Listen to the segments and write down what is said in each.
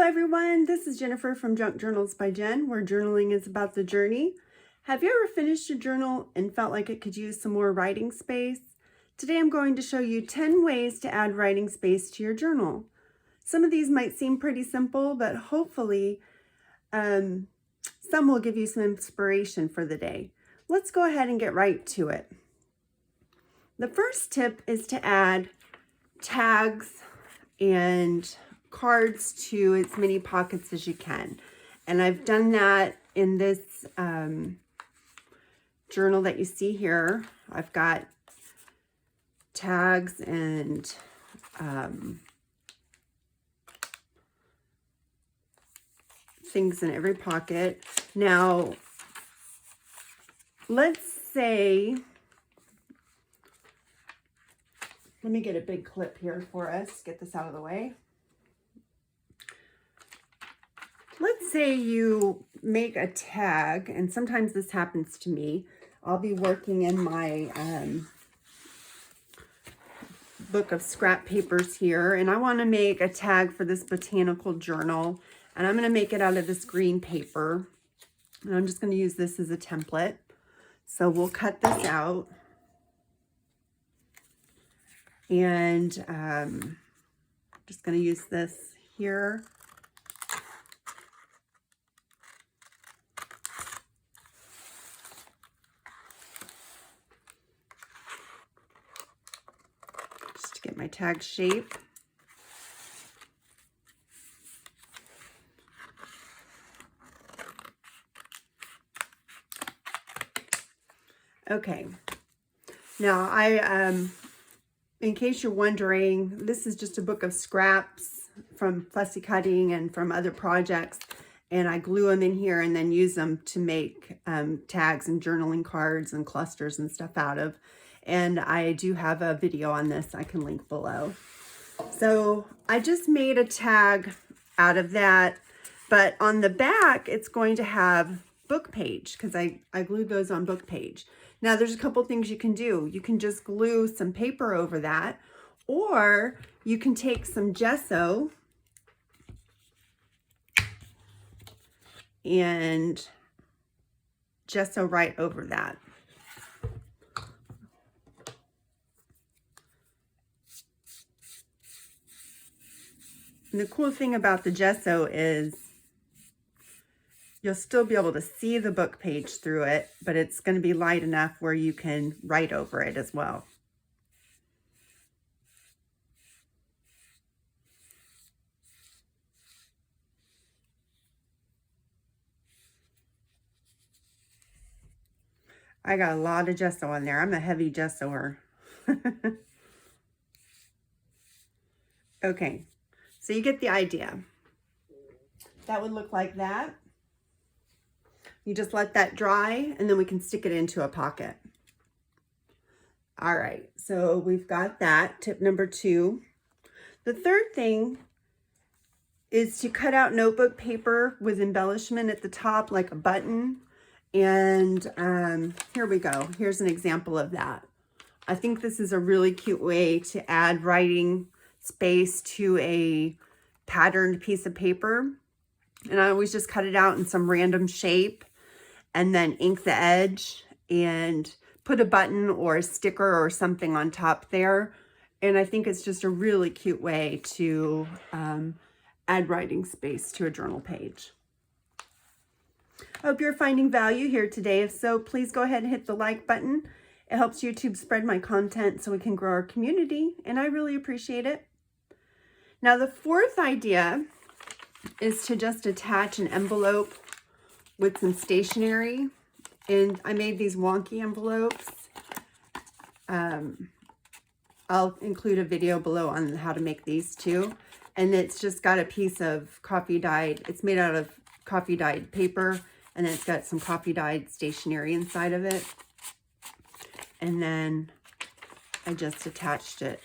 everyone, this is Jennifer from Junk Journals by Jen, where journaling is about the journey. Have you ever finished a journal and felt like it could use some more writing space? Today I'm going to show you 10 ways to add writing space to your journal. Some of these might seem pretty simple, but hopefully some will give you some inspiration for the day. Let's go ahead and get right to it. The first tip is to add tags and cards to as many pockets as you can. And I've done that in this journal that you see here. I've got tags and things in every pocket. Now, let's say, let me get a big clip here for us, get this out of the way. Let's say you make a tag, and sometimes this happens to me. I'll be working in my book of scrap papers here, and I want to make a tag for this botanical journal, and I'm going to make it out of this green paper, and I'm just going to use this as a template. So we'll cut this out, and just going to use this here. Get my tag shape. Okay. Now in case you're wondering, this is just a book of scraps from fussy cutting and from other projects, and I glue them in here and then use them to make tags and journaling cards and clusters and stuff out of. And I do have a video on this I can link below. So I just made a tag out of that, but on the back, it's going to have book page because I glued those on book page. Now there's a couple things you can do. You can just glue some paper over that, or you can take some gesso and gesso right over that. And the cool thing about the gesso is you'll still be able to see the book page through it, but it's going to be light enough where you can write over it as well. I got a lot of gesso on there. I'm a heavy gessoer. Okay. So you get the idea. That would look like that. You just let that dry, and then we can stick it into a pocket. All right, so we've got that, tip number 2. The third thing is to cut out notebook paper with embellishment at the top, like a button. And here we go. Here's an example of that. I think this is a really cute way to add writing space to a patterned piece of paper. And I always just cut it out in some random shape and then ink the edge and put a button or a sticker or something on top there. And I think it's just a really cute way to add writing space to a journal page. I hope you're finding value here today. If so, please go ahead and hit the like button. It helps YouTube spread my content so we can grow our community, and I really appreciate it. Now, the fourth idea is to just attach an envelope with some stationery. And I made these wonky envelopes. I'll include a video below on how to make these too. And it's just got a piece of coffee dyed, it's made out of coffee dyed paper, and then it's got some coffee dyed stationery inside of it. And then I just attached it,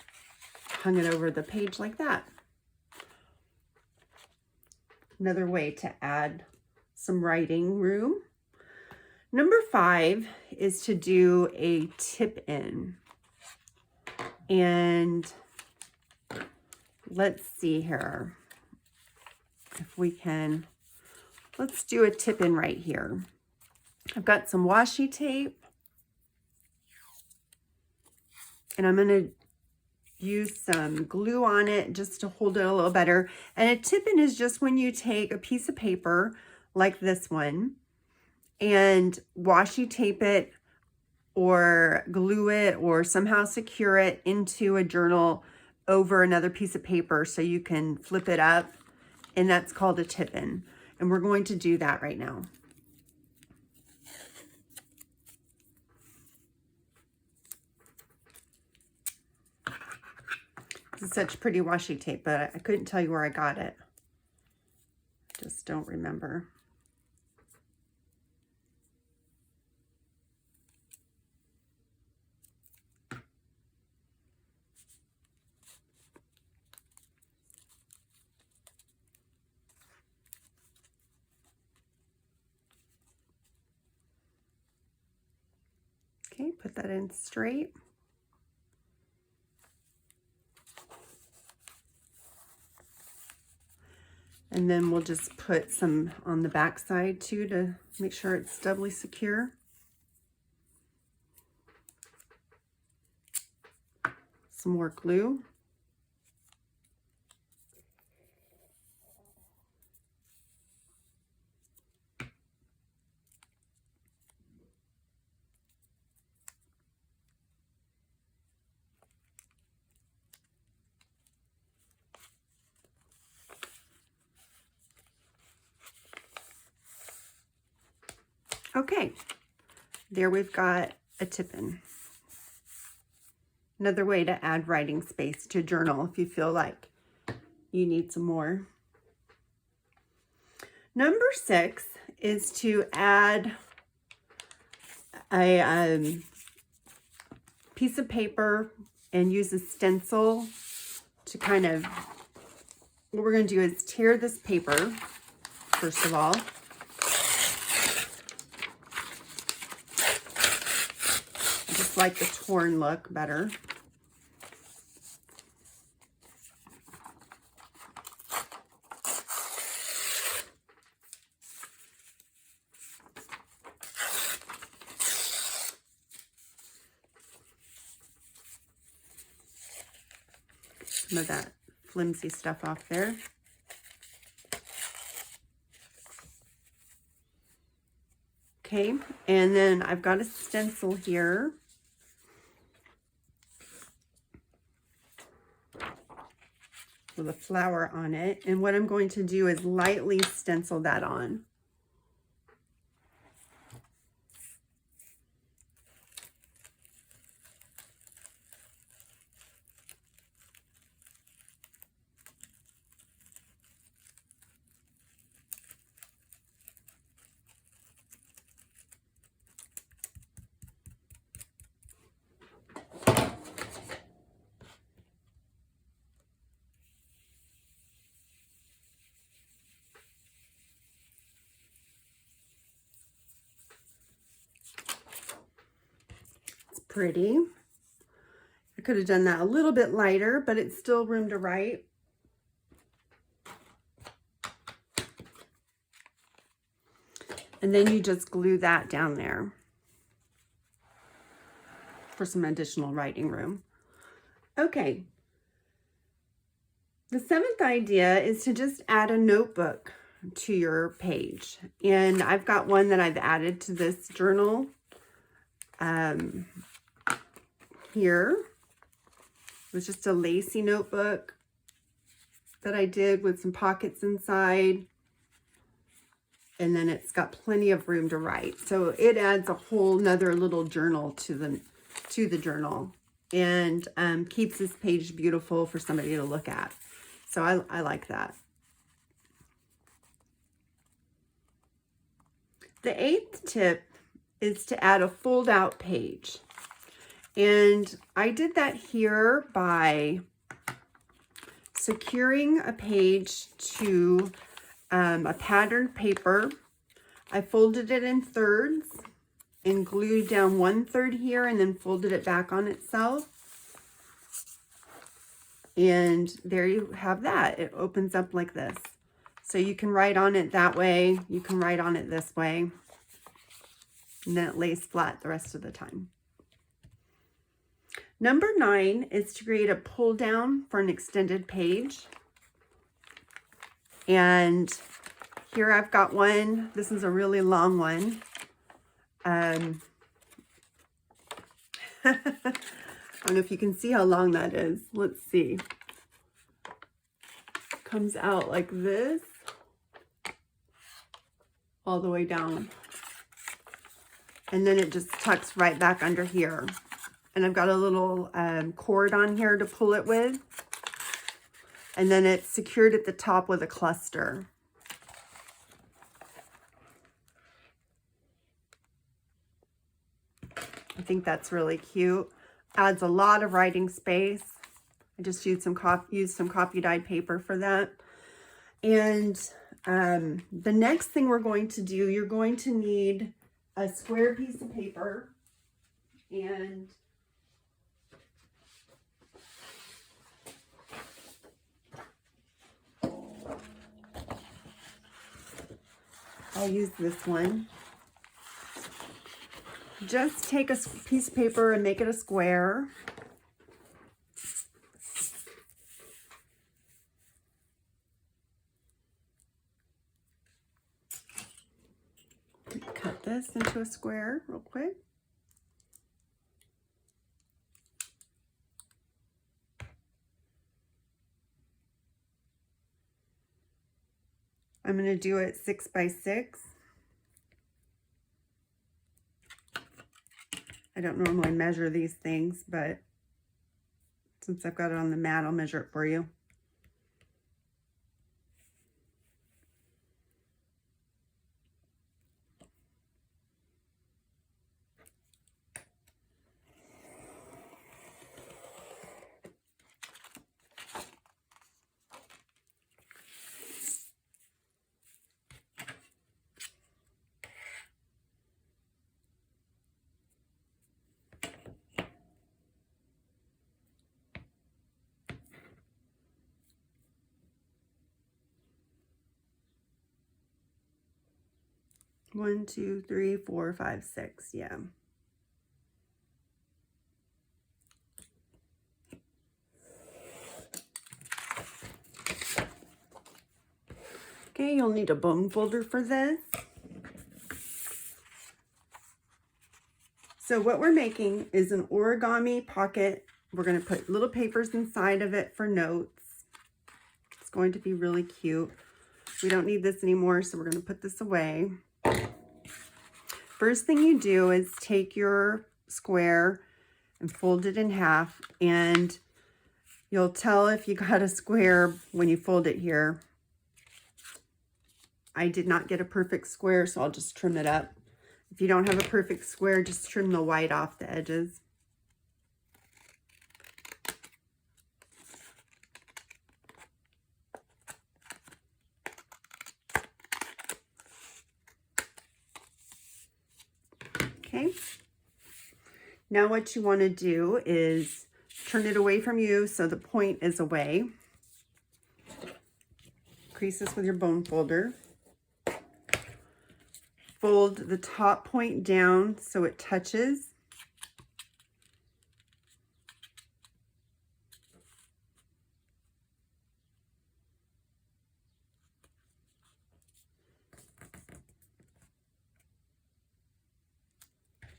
hung it over the page like that. Another way to add some writing room. Number 5 is to do a tip in. And let's see here. if we can, let's do a tip in right here. I've got some washi tape, and I'm going to use some glue on it just to hold it a little better. And a tip-in is just when you take a piece of paper like this one and washi tape it or glue it or somehow secure it into a journal over another piece of paper so you can flip it up, and that's called a tip-in. And we're going to do that right now. This is such pretty washi tape, but I couldn't tell you where I got it. Just don't remember. Okay, put that in straight. And then we'll just put some on the back side too to make sure it's doubly secure. Some more glue. Okay, there we've got a tip-in. Another way to add writing space to a journal if you feel like you need some more. Number 6 is to add a piece of paper and use a stencil to kind of, what we're going to do is tear this paper, first of all. I just like the torn look better. Some of that flimsy stuff off there. Okay, and then I've got a stencil here. With a flower on it. And what I'm going to do is lightly stencil that on. Pretty. I could have done that a little bit lighter, but it's still room to write. And then you just glue that down there for some additional writing room. Okay. The 7th idea is to just add a notebook to your page. And I've got one that I've added to this journal. Here it was just a lacy notebook that I did with some pockets inside, and then it's got plenty of room to write, so it adds a whole nother little journal to the journal, and keeps this page beautiful for somebody to look at. So I like that. The 8th tip is to add a fold out page. And I did that here by securing a page to a patterned paper. I folded it in thirds and glued down 1/3 here and then folded it back on itself. And there you have that. It opens up like this. So you can write on it that way. You can write on it this way. And then it lays flat the rest of the time. Number 9 is to create a pull down for an extended page. And here I've got one. This is a really long one. I don't know if you can see how long that is. Let's see. Comes out like this, all the way down. And then it just tucks right back under here. And I've got a little cord on here to pull it with. And then it's secured at the top with a cluster. I think that's really cute. Adds a lot of writing space. I just used some copy dyed paper for that. And the next thing we're going to do, you're going to need a square piece of paper, and I'll use this one. Just take a piece of paper and make it a square. Cut this into a square real quick. I'm going to do it 6 by 6. I don't normally measure these things, but since I've got it on the mat, I'll measure it for you. One, two, three, 4, 5, 6. Yeah. Okay, you'll need a bone folder for this. So what we're making is an origami pocket. We're going to put little papers inside of it for notes. It's going to be really cute. We don't need this anymore, so we're going to put this away. First thing you do is take your square and fold it in half, and you'll tell if you got a square when you fold it here. I did not get a perfect square, so I'll just trim it up. If you don't have a perfect square, just trim the white off the edges. Okay, now what you want to do is turn it away from you so the point is away. Crease this with your bone folder. Fold the top point down so it touches.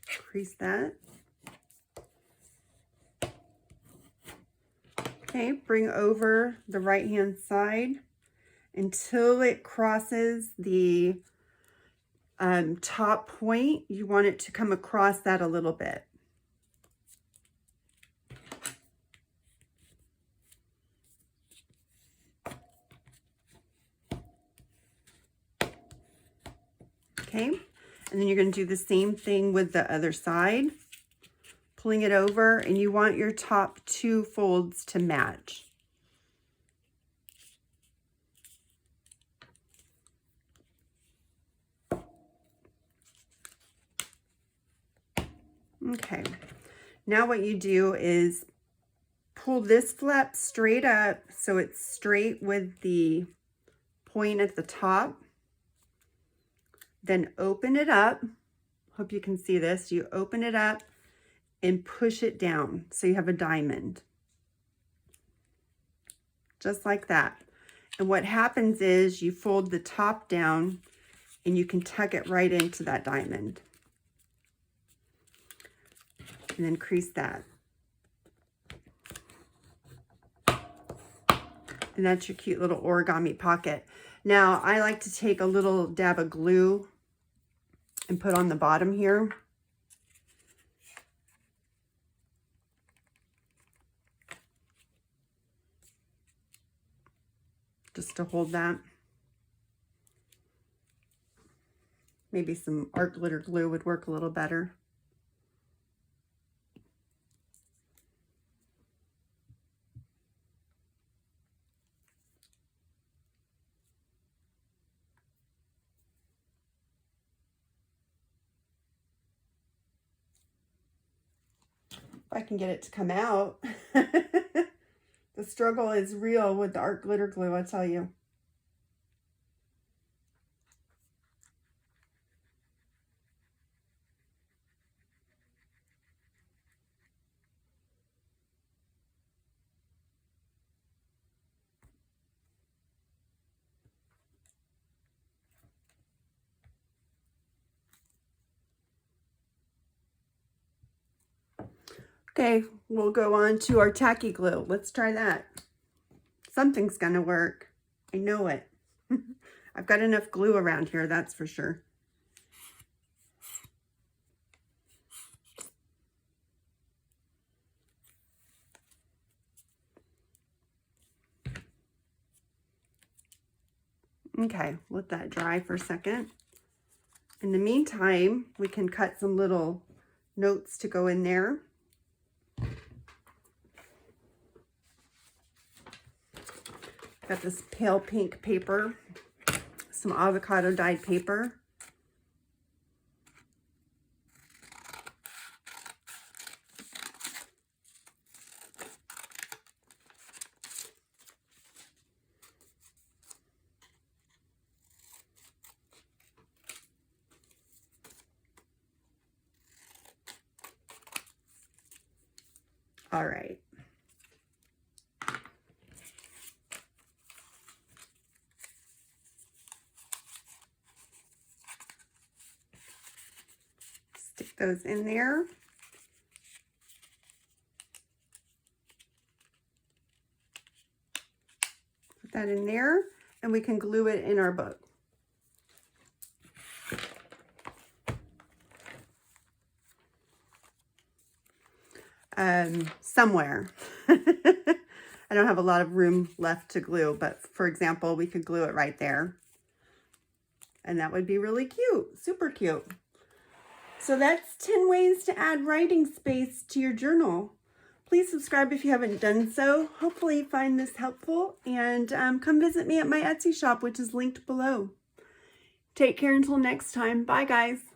Crease that. Okay, bring over the right hand side until it crosses the top point. You want it to come across that a little bit. Okay, and then you're going to do the same thing with the other side, pulling it over, and you want your top 2 folds to match. Okay, now what you do is pull this flap straight up so it's straight with the point at the top, then open it up. Hope you can see this. You open it up and push it down so you have a diamond. Just like that. And what happens is you fold the top down and you can tuck it right into that diamond. And then crease that. And that's your cute little origami pocket. Now, I like to take a little dab of glue and put on the bottom here. Just to hold that. Maybe some art glitter glue would work a little better. If I can get it to come out. The struggle is real with the art glitter glue, I tell you. Okay, we'll go on to our tacky glue. Let's try that. Something's gonna work. I know it. I've got enough glue around here, that's for sure. Okay, let that dry for a second. In the meantime, we can cut some little notes to go in there. Got this pale pink paper, some avocado dyed paper. All right. Stick those in there. Put that in there, and we can glue it in our book. Somewhere. I don't have a lot of room left to glue, but for example, we could glue it right there. And that would be really cute, super cute. So that's 10 ways to add writing space to your journal. Please subscribe if you haven't done so. Hopefully you find this helpful, and come visit me at my Etsy shop, which is linked below. Take care until next time. Bye, guys.